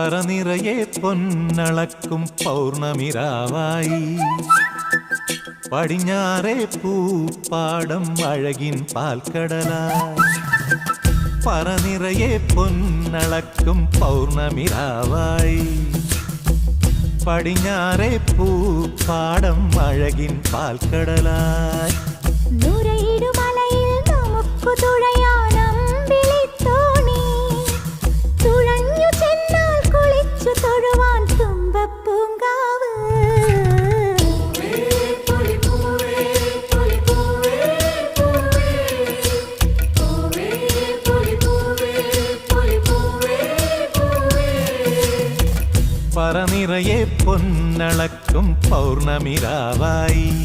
പറനിറയെ പൊന്നളക്കും പൗർണമിരാവായി പടിഞ്ഞാറേ പൂപ്പാടം അഴകിൻ പാൽക്കടലായി പറനിറയെ പൊന്നളക്കും പൗർണമിരാവായി പടിഞ്ഞാറേ പൂപ്പാടം അഴകിൻ പാൽക്കടലായി നുരയിടുമലയിൽ നമുക്കു തുഴയാനമ്പിളിത്തോണി തുഴഞ്ഞു ചെന്നാൽ കുളിച്ചു തൊഴുവാൻ തുമ്പപ്പൂങ്കാവ് പറനിറയെ പൊന്നളക്കും പൗർണമിരാവായി